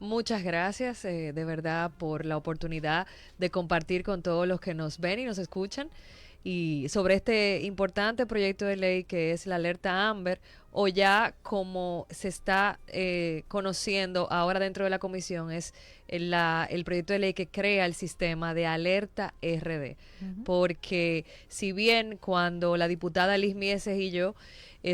Muchas gracias, de verdad, por la oportunidad de compartir con todos los que nos ven y nos escuchan y sobre este importante proyecto de ley que es la alerta Amber, o ya como se está conociendo ahora dentro de la comisión, es el proyecto de ley que crea el sistema de alerta RD. Porque si bien cuando la diputada Liz Mieses y yo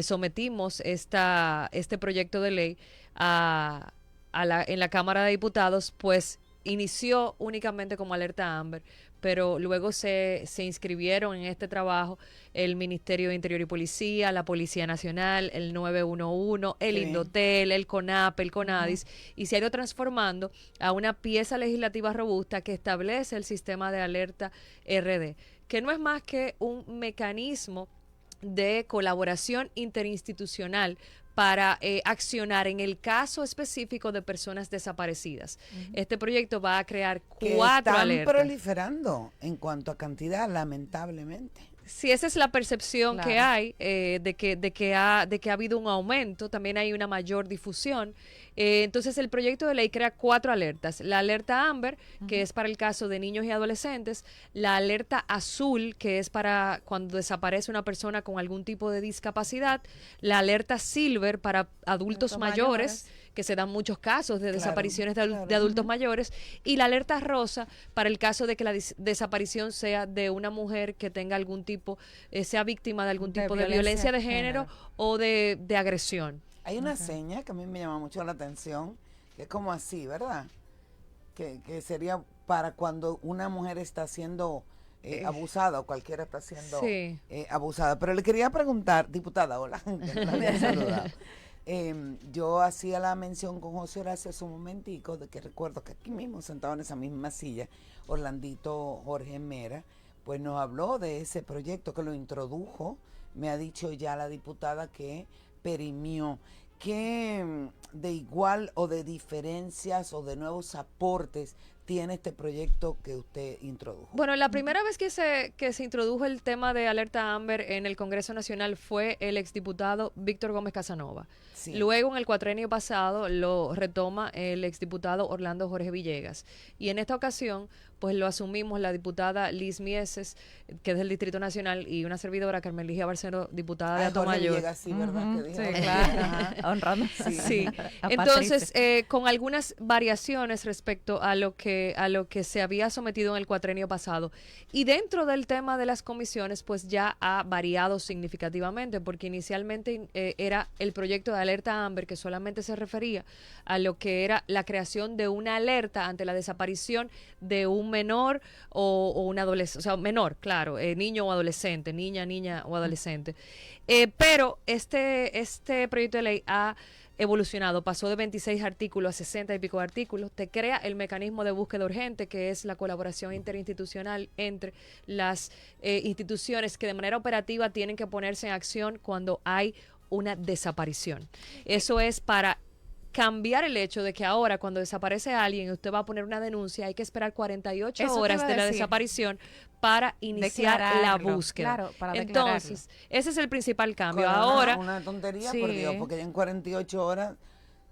sometimos este proyecto de ley en la Cámara de Diputados, pues inició únicamente como alerta Amber, pero luego se inscribieron en este trabajo el Ministerio de Interior y Policía, la Policía Nacional, el 911, el Indotel, el CONAP, el CONADIS, y se ha ido transformando a una pieza legislativa robusta que establece el sistema de alerta RD, que no es más que un mecanismo de colaboración interinstitucional para accionar en el caso específico de personas desaparecidas. Este proyecto va a crear 4 alertas. Están proliferando en cuanto a cantidad, lamentablemente. Si esa es la percepción que hay, de que ha habido un aumento, también hay una mayor difusión. Entonces el proyecto de ley crea 4 alertas. La alerta Amber, que es para el caso de niños y adolescentes. La alerta Azul, que es para cuando desaparece una persona con algún tipo de discapacidad. La alerta Silver para adultos mayores, que se dan muchos casos de desapariciones de adultos mayores, y la alerta rosa para el caso de que la desaparición sea de una mujer que tenga algún tipo, sea víctima de algún tipo de violencia de género o de agresión. Hay una seña que a mí me llama mucho la atención, que es como así, ¿verdad? Que sería para cuando una mujer está siendo abusada o cualquiera está siendo abusada. Pero le quería preguntar, diputada, hola, que no la había saludado. Yo hacía la mención con José Horacio hace un momentico, de que recuerdo que aquí mismo, sentado en esa misma silla, Orlandito Jorge Mera, pues nos habló de ese proyecto que lo introdujo. Me ha dicho ya la diputada que perimió. ¿Qué de igual o de diferencias o de nuevos aportes tiene este proyecto que usted introdujo? Bueno, la primera vez que se introdujo el tema de alerta Amber en el Congreso Nacional fue el exdiputado Víctor Gómez Casanova. Sí. Luego, en el cuatrenio pasado, lo retoma el exdiputado Orlando Jorge Villegas. Y en esta ocasión, pues lo asumimos la diputada Liz Mieses, que es del Distrito Nacional, y una servidora, Carmen Ligia Barceno, diputada de Atomayor. Villegas, sí, ¿verdad? Que dijo. Sí, claro. Honrando. Sí. Entonces, con algunas variaciones respecto a lo que se había sometido en el cuatrenio pasado. Y dentro del tema de las comisiones, pues ya ha variado significativamente, porque inicialmente era el proyecto de alerta Amber, que solamente se refería a lo que era la creación de una alerta ante la desaparición de un menor o un adolescente, o sea, menor, claro, niño o adolescente, niña o adolescente. Pero este proyecto de ley ha evolucionado, pasó de 26 artículos a 60 y pico de artículos, te crea el mecanismo de búsqueda urgente, que es la colaboración interinstitucional entre las instituciones que de manera operativa tienen que ponerse en acción cuando hay una desaparición. Eso es para cambiar el hecho de que ahora cuando desaparece alguien, usted va a poner una denuncia, hay que esperar 48 horas de la desaparición para iniciar la búsqueda. Claro, para entonces, ese es el principal cambio. Ahora, una tontería, por Dios, porque ya en 48 horas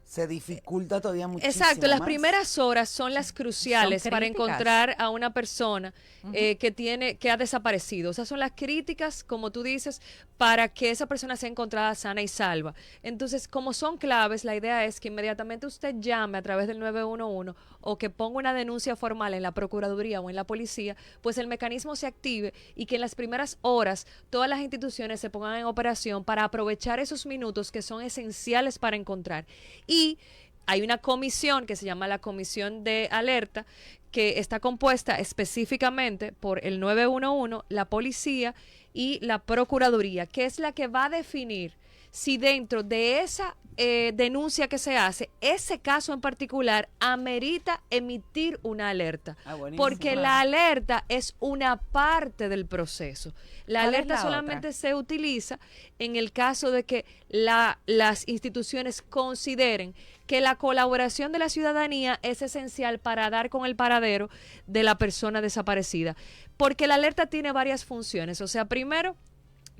se dificulta todavía muchísimo. Exacto, las primeras horas son las cruciales para encontrar a una persona que ha desaparecido. O sea, son las críticas, como tú dices, para que esa persona sea encontrada sana y salva. Entonces, como son claves, la idea es que inmediatamente usted llame a través del 911 o que ponga una denuncia formal en la Procuraduría o en la Policía, pues el mecanismo se active y que en las primeras horas todas las instituciones se pongan en operación para aprovechar esos minutos que son esenciales para encontrar. Y hay una comisión que se llama la Comisión de Alerta, que está compuesta específicamente por el 911, la policía y la Procuraduría, que es la que va a definir si dentro de esa denuncia que se hace, ese caso en particular amerita emitir una alerta. Porque la alerta es una parte del proceso. La alerta solamente se utiliza en el caso de que las instituciones consideren que la colaboración de la ciudadanía es esencial para dar con el paradero de la persona desaparecida. Porque la alerta tiene varias funciones. O sea, primero,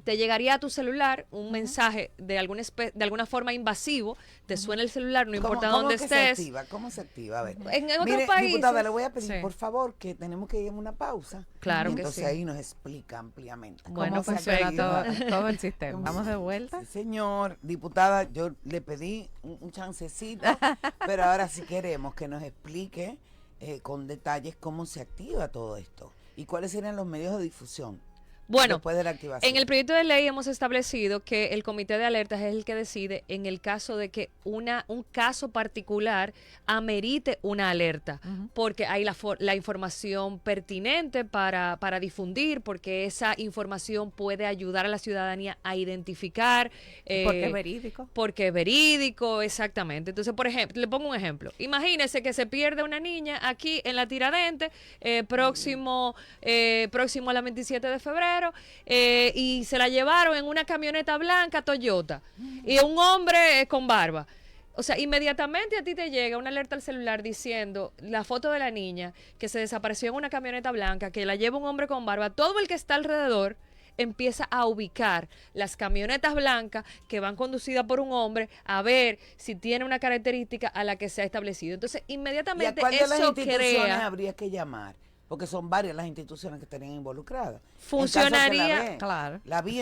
te llegaría a tu celular un mensaje de alguna forma invasivo, te suena el celular, no importa dónde estés. ¿Cómo se activa? A ver. En otros países. Diputada, le voy a pedir, por favor, que tenemos que ir a una pausa. Claro que sí. Entonces ahí nos explica ampliamente. Bueno, funciona todo el sistema. Vamos de vuelta. Sí, señor. Diputada, yo le pedí un chancecito, pero ahora sí queremos que nos explique con detalles cómo se activa todo esto y cuáles serían los medios de difusión. Bueno, después de la activación. En el proyecto de ley hemos establecido que el comité de alertas es el que decide en el caso de que un caso particular amerite una alerta, porque hay la información pertinente para difundir, porque esa información puede ayudar a la ciudadanía a identificar. Porque es verídico. Porque es verídico, exactamente. Entonces, por ejemplo, le pongo un ejemplo. Imagínese que se pierde una niña aquí en la Tiradentes, próximo a la 27 de febrero, y se la llevaron en una camioneta blanca Toyota y un hombre con barba. O sea, inmediatamente a ti te llega una alerta al celular diciendo la foto de la niña que se desapareció en una camioneta blanca, que la lleva un hombre con barba. Todo el que está alrededor empieza a ubicar las camionetas blancas que van conducidas por un hombre a ver si tiene una característica a la que se ha establecido. Entonces, inmediatamente ¿Y a cuál de las eso instituciones habría que llamar? Porque son varias las instituciones que estarían involucradas. Funcionaría,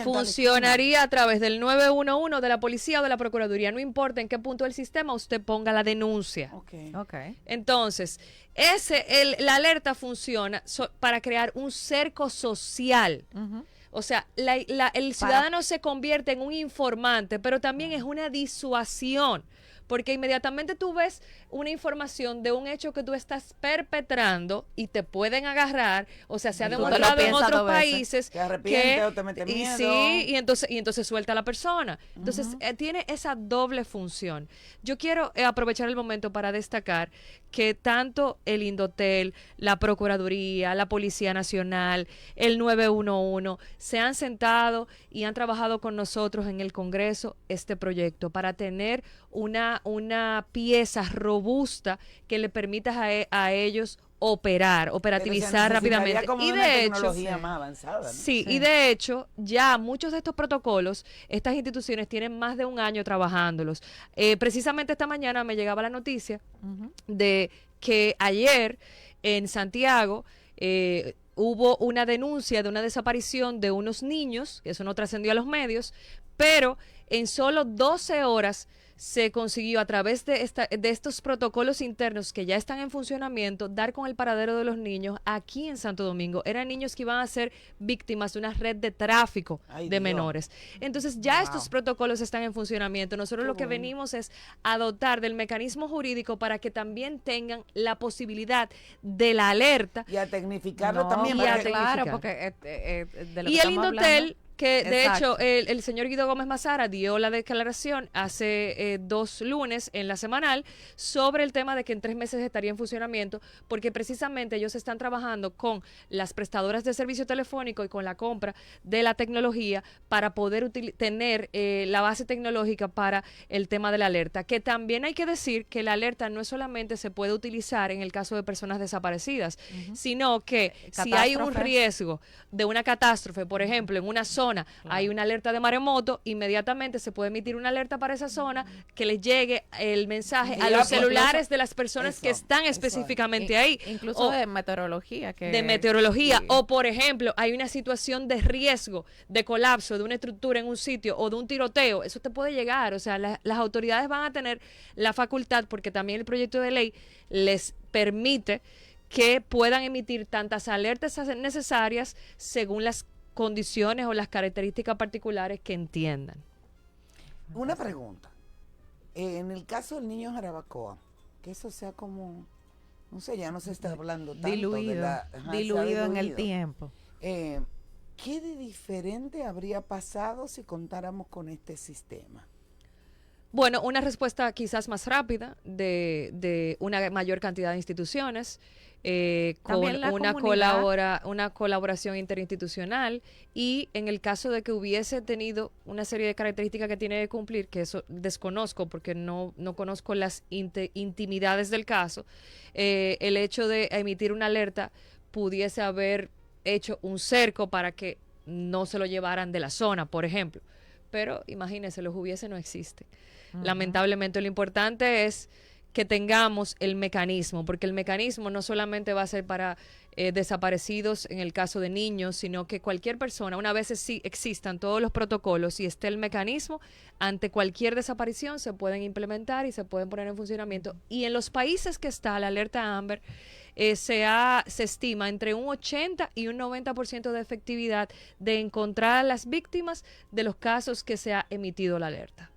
funcionaría a través del 911 de la policía o de la procuraduría. No importa en qué punto del sistema usted ponga la denuncia. Okay. Entonces, la alerta funciona para crear un cerco social. O sea, el ciudadano se convierte en un informante, pero también es una disuasión. Porque inmediatamente tú ves una información de un hecho que tú estás perpetrando y te pueden agarrar, o sea, se ha demostrado en otros países te arrepientes o te mete miedo. Y entonces suelta a la persona. Entonces tiene esa doble función. Yo quiero aprovechar el momento para destacar que tanto el Indotel, la Procuraduría, la Policía Nacional, el 911 se han sentado y han trabajado con nosotros en el Congreso este proyecto para tener una pieza robusta que le permita a ellos operativizar rápidamente. Como y una de tecnología hecho, más avanzada, ¿no? Sí, y de hecho, ya muchos de estos protocolos, estas instituciones tienen más de un año trabajándolos. Precisamente esta mañana me llegaba la noticia de que ayer en Santiago hubo una denuncia de una desaparición de unos niños, eso no trascendió a los medios, pero en solo 12 horas se consiguió a través de estos protocolos internos que ya están en funcionamiento, dar con el paradero de los niños aquí en Santo Domingo. Eran niños que iban a ser víctimas de una red de tráfico de menores. Entonces ya estos protocolos están en funcionamiento. Nosotros lo que venimos es a dotar del mecanismo jurídico para que también tengan la posibilidad de la alerta. Y a tecnificarlo también. Claro, porque de lo y que el Indotel, que de Exacto. hecho el señor Guido Gómez Mazara dio la declaración hace 2 lunes en la semanal sobre el tema de que en 3 meses estaría en funcionamiento, porque precisamente ellos están trabajando con las prestadoras de servicio telefónico y con la compra de la tecnología para poder tener la base tecnológica para el tema de la alerta, que también hay que decir que la alerta no solamente se puede utilizar en el caso de personas desaparecidas, sino que si hay un riesgo de una catástrofe, por ejemplo, en una zona hay una alerta de maremoto, inmediatamente se puede emitir una alerta para esa zona que les llegue el mensaje a los celulares de las personas que están específicamente ahí. Incluso de meteorología. O, por ejemplo, hay una situación de riesgo, de colapso de una estructura en un sitio o de un tiroteo. Eso te puede llegar. O sea, las autoridades van a tener la facultad, porque también el proyecto de ley les permite que puedan emitir tantas alertas necesarias según las condiciones o las características particulares que entiendan. Una pregunta. En el caso del niño Jarabacoa, que eso sea como, no sé, ya no se está hablando tanto diluido en el tiempo. ¿Qué de diferente habría pasado si contáramos con este sistema? Bueno, una respuesta quizás más rápida de una mayor cantidad de instituciones, con una colaboración interinstitucional, y en el caso de que hubiese tenido una serie de características que tiene que cumplir, que eso desconozco porque no conozco las intimidades del caso, el hecho de emitir una alerta pudiese haber hecho un cerco para que no se lo llevaran de la zona, por ejemplo. Pero imagínense, los hubiese no existen. Lamentablemente, lo importante es que tengamos el mecanismo, porque el mecanismo no solamente va a ser para desaparecidos en el caso de niños, sino que cualquier persona, una vez existan todos los protocolos y esté el mecanismo, ante cualquier desaparición se pueden implementar y se pueden poner en funcionamiento. Y en los países que está la alerta Amber, se estima entre un 80 y un 90% de efectividad de encontrar a las víctimas de los casos que se ha emitido la alerta.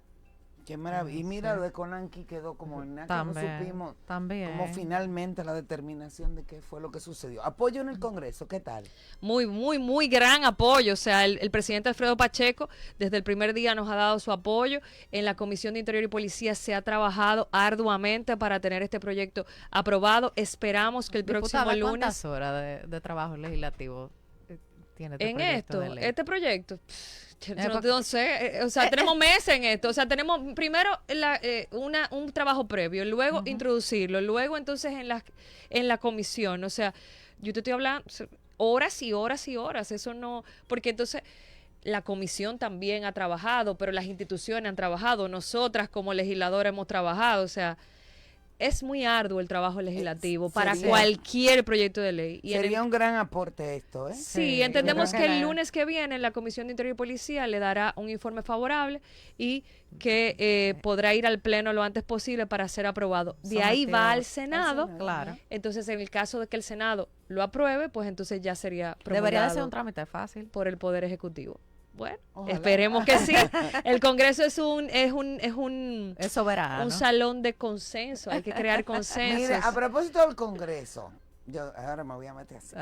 Qué maravilla. Y mira, lo de Conanqui quedó como en nada, que no supimos como finalmente la determinación de qué fue lo que sucedió. Apoyo en el Congreso, ¿qué tal? Muy, muy, muy gran apoyo. O sea, el presidente Alfredo Pacheco desde el primer día nos ha dado su apoyo. En la Comisión de Interior y Policía se ha trabajado arduamente para tener este proyecto aprobado. Esperamos que el próximo lunes... ¿Cuántas horas de trabajo legislativo tiene este proyecto? No sé, o sea, tenemos meses en esto, o sea, tenemos primero un trabajo previo, luego introducirlo, luego entonces en la comisión, o sea, yo te estoy hablando horas y horas y horas, eso no, porque entonces la comisión también ha trabajado, pero las instituciones han trabajado, nosotras como legisladoras hemos trabajado, o sea, es muy arduo el trabajo legislativo para cualquier proyecto de ley. Y sería un gran aporte esto, ¿eh? Sí, entendemos que el lunes que viene la Comisión de Interior y Policía le dará un informe favorable y que podrá ir al Pleno lo antes posible para ser aprobado. De ahí va al Senado. Claro. Entonces, en el caso de que el Senado lo apruebe, pues entonces ya sería promulgado. Debería de ser un trámite fácil. Por el Poder Ejecutivo. Bueno, ojalá. Esperemos que sí. El Congreso es soberano. Un salón de consenso. Hay que crear consensos. Mira, a propósito del Congreso, yo ahora me voy a meter así.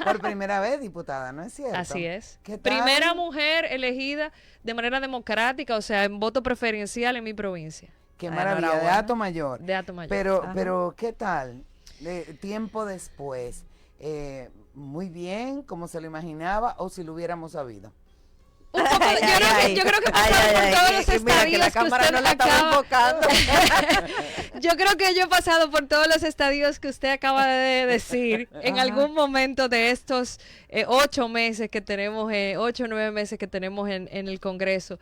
Por primera vez, diputada, ¿no es cierto? Así es. Primera mujer elegida de manera democrática, o sea, en voto preferencial en mi provincia. Qué maravilla, de Hato Mayor. De Hato Mayor. Pero ¿qué tal? Tiempo después. Muy bien, como se lo imaginaba, o si lo hubiéramos sabido. Yo creo que pasado por todos los estadios que usted no acaba. Yo creo que yo he pasado por todos los estadios que usted acaba de decir en algún momento de estos 8 meses que tenemos, 8 o 9 meses que tenemos en el Congreso.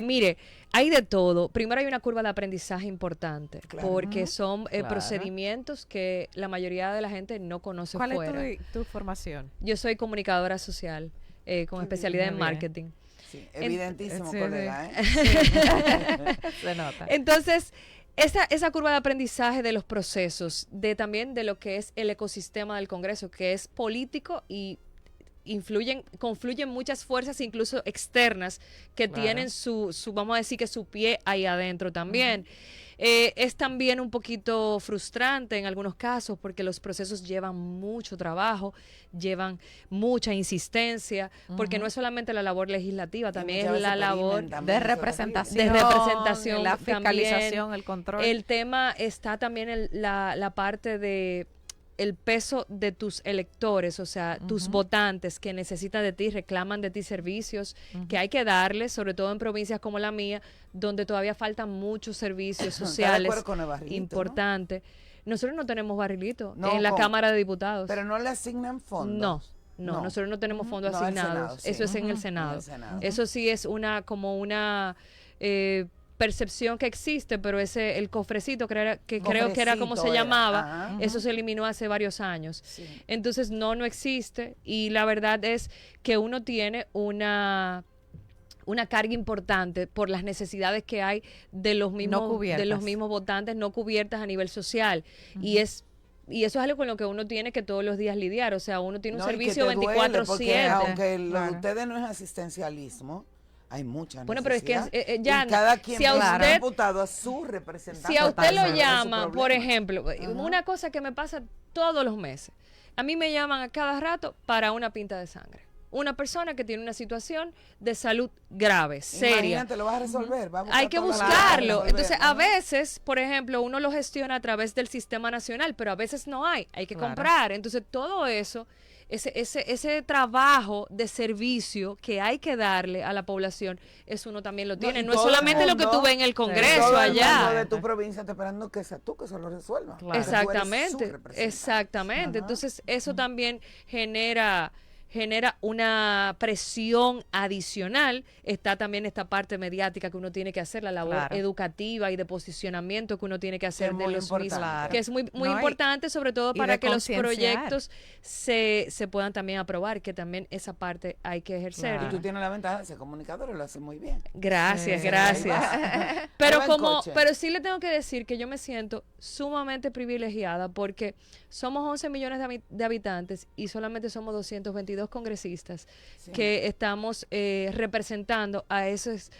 Mire, hay de todo. Primero hay una curva de aprendizaje importante, porque son procedimientos que la mayoría de la gente no conoce fuera. ¿Cuál es tu formación? Yo soy comunicadora social, con especialidad en marketing. Sí, evidentísimo, colega, Se nota. Entonces, esa curva de aprendizaje de los procesos, también de lo que es el ecosistema del Congreso, que es político y confluyen muchas fuerzas, incluso externas, que tienen vamos a decir que su pie ahí adentro también. Es también un poquito frustrante en algunos casos porque los procesos llevan mucho trabajo, llevan mucha insistencia, porque no es solamente la labor legislativa, también es la labor de representación, la fiscalización, también, el control. El tema está también la parte de el peso de tus electores, o sea, tus votantes que necesitan de ti, reclaman de ti servicios que hay que darles, sobre todo en provincias como la mía, donde todavía faltan muchos servicios sociales importantes. ¿No? Nosotros no tenemos barrilito en la Cámara de Diputados. Pero no le asignan fondos. No, nosotros no tenemos fondos asignados. Senado, eso es en el Senado. Eso sí es una percepción que existe, pero el cofrecito creo que era como se llamaba, eso se eliminó hace varios años. Sí. Entonces no existe, y la verdad es que uno tiene una carga importante por las necesidades que hay de los mismos votantes no cubiertas a nivel social, y eso es algo con lo que uno tiene que todos los días lidiar, o sea, uno tiene un servicio 24/7. Aunque lo de ustedes no es asistencialismo, hay mucha necesidad. Bueno, pero es que ya cada quien si a usted, diputado a su representante. Si a usted lo llama, por ejemplo, una cosa que me pasa todos los meses, a mí me llaman a cada rato para una pinta de sangre. Una persona que tiene una situación de salud grave, seria. Imagínate, lo vas a resolver. Hay que buscarlo. Entonces, a veces, por ejemplo, uno lo gestiona a través del sistema nacional, pero a veces no hay que comprar. Entonces, todo eso, ese trabajo de servicio que hay que darle a la población, eso uno también lo tiene. No es solamente lo que tú ves en el Congreso allá. Todo de tu provincia está esperando que sea tú que se lo resuelva. Claro. Exactamente. Entonces, eso también genera genera una presión adicional. Está también esta parte mediática que uno tiene que hacer, la labor educativa y de posicionamiento que uno tiene que hacer de los mismos, que es muy importante, sobre todo para que los proyectos se puedan también aprobar, que también esa parte hay que ejercer. Y tú tienes la ventaja de ser comunicador y lo haces muy bien. Gracias. Pero sí le tengo que decir que yo me siento sumamente privilegiada porque somos 11 millones de habitantes y solamente somos 222 congresistas que estamos representando a esa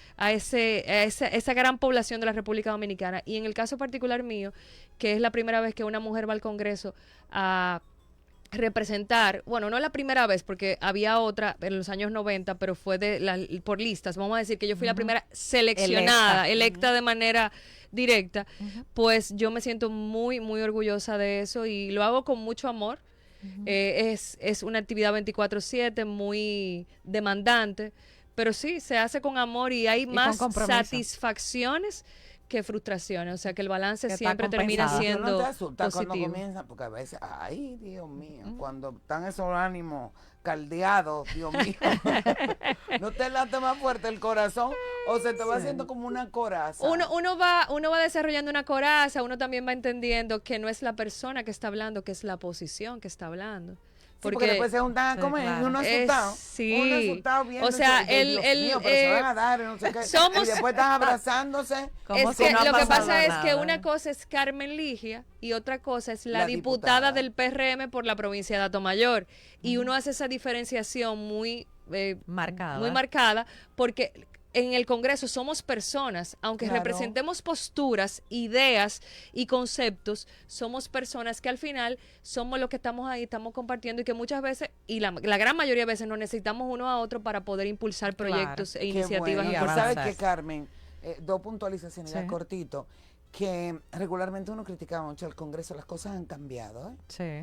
gran población de la República Dominicana. Y en el caso particular mío, que es la primera vez que una mujer va al Congreso a representar, bueno, no la primera vez porque había otra en los años 90, pero fue por listas, vamos a decir que yo fui la primera seleccionada, electa de manera directa, pues yo me siento muy, muy orgullosa de eso y lo hago con mucho amor. Es una actividad 24/7 muy demandante, pero sí, se hace con amor y hay más satisfacciones que frustraciones, o sea que el balance siempre termina siendo no te asustas positivo. Cuando comienza, porque a veces, ay, Dios mío, cuando están esos ánimos caldeados, Dios mío, no te late más fuerte el corazón o se te va haciendo como una coraza. Uno va desarrollando una coraza, uno también va entendiendo que no es la persona que está hablando, que es la posición que está hablando. Porque después se juntan a comer y uno asustado. Uno asustado viendo. O sea, pero se van a dar, no sé qué. Y después están abrazándose. Lo que pasa es que una cosa es Carmen Ligia y otra cosa es la diputada del PRM por la provincia de Atomayor. Y uno hace esa diferenciación muy marcada porque en el Congreso somos personas, aunque representemos posturas, ideas y conceptos, somos personas que al final somos los que estamos ahí, estamos compartiendo y que muchas veces, y la gran mayoría de veces nos necesitamos uno a otro para poder impulsar proyectos e iniciativas importantes. ¿Sabes qué, Carmen? 2 puntualizaciones ya cortito. Que regularmente uno criticaba mucho al Congreso, las cosas han cambiado,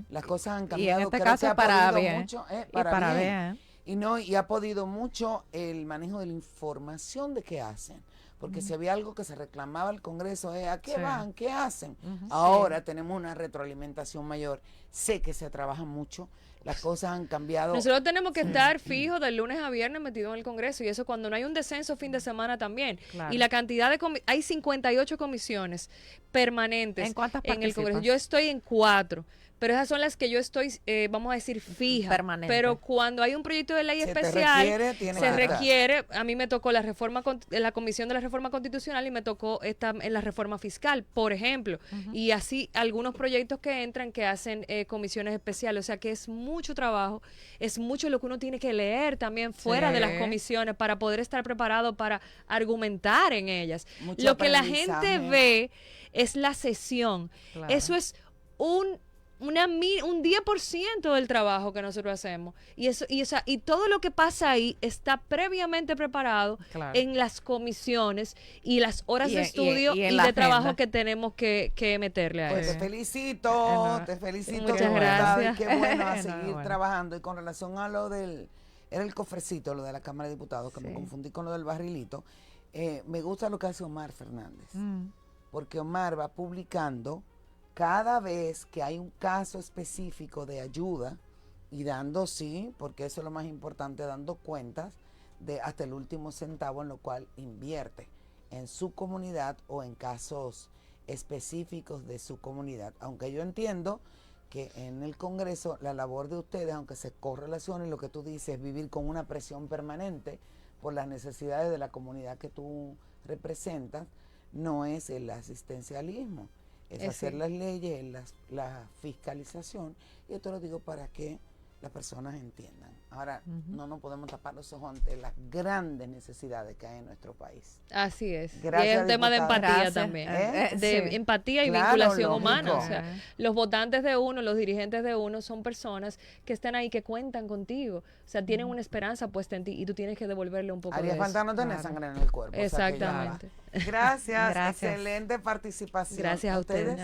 las cosas han cambiado. Y en este caso para bien. Mucho, para bien. Y ha podido mucho el manejo de la información de qué hacen. Porque si había algo que se reclamaba al Congreso, ¿a qué van? ¿Qué hacen? Ahora tenemos una retroalimentación mayor. Sé que se trabaja mucho, las cosas han cambiado. Nosotros tenemos que estar fijos del lunes a viernes metidos en el Congreso y eso cuando no hay un descenso fin de semana también. Y la cantidad hay 58 comisiones permanentes en el Congreso. Yo estoy en 4. Pero esas son las que yo estoy, vamos a decir, fija. Permanente. Pero cuando hay un proyecto de ley especial, se requiere, a mí me tocó la Comisión de la Reforma Constitucional y me tocó en la reforma fiscal, por ejemplo. Y así algunos proyectos que entran que hacen comisiones especiales. O sea que es mucho trabajo, es mucho lo que uno tiene que leer también fuera de las comisiones para poder estar preparado para argumentar en ellas. Lo que la gente ve es la sesión. Eso es un 10% del trabajo que nosotros hacemos y todo lo que pasa ahí está previamente preparado en las comisiones y las horas de estudio y de trabajo que tenemos que meterle a eso. Te felicito, muchas gracias. Y qué bueno a seguir trabajando. Y con relación a lo era el cofrecito, lo de la Cámara de Diputados, que me confundí con lo del barrilito, me gusta lo que hace Omar Fernández, porque Omar va publicando cada vez que hay un caso específico de ayuda y dando, porque eso es lo más importante, dando cuentas de hasta el último centavo en lo cual invierte en su comunidad o en casos específicos de su comunidad. Aunque yo entiendo que en el Congreso la labor de ustedes, aunque se correlacione, lo que tú dices es vivir con una presión permanente por las necesidades de la comunidad que tú representas, no es el asistencialismo. Es hacer las leyes, la fiscalización, y esto lo digo para que las personas entiendan. Ahora, no nos podemos tapar los ojos ante las grandes necesidades que hay en nuestro país. Así es. Gracias, y es un tema de empatía también. De empatía y vinculación humana. O sea, los votantes de uno, los dirigentes de uno son personas que están ahí, que cuentan contigo. O sea, tienen una esperanza puesta en ti y tú tienes que devolverle un poco de eso. Haría falta no tener sangre en el cuerpo. Exactamente. O sea, gracias. Excelente participación. Gracias a ustedes.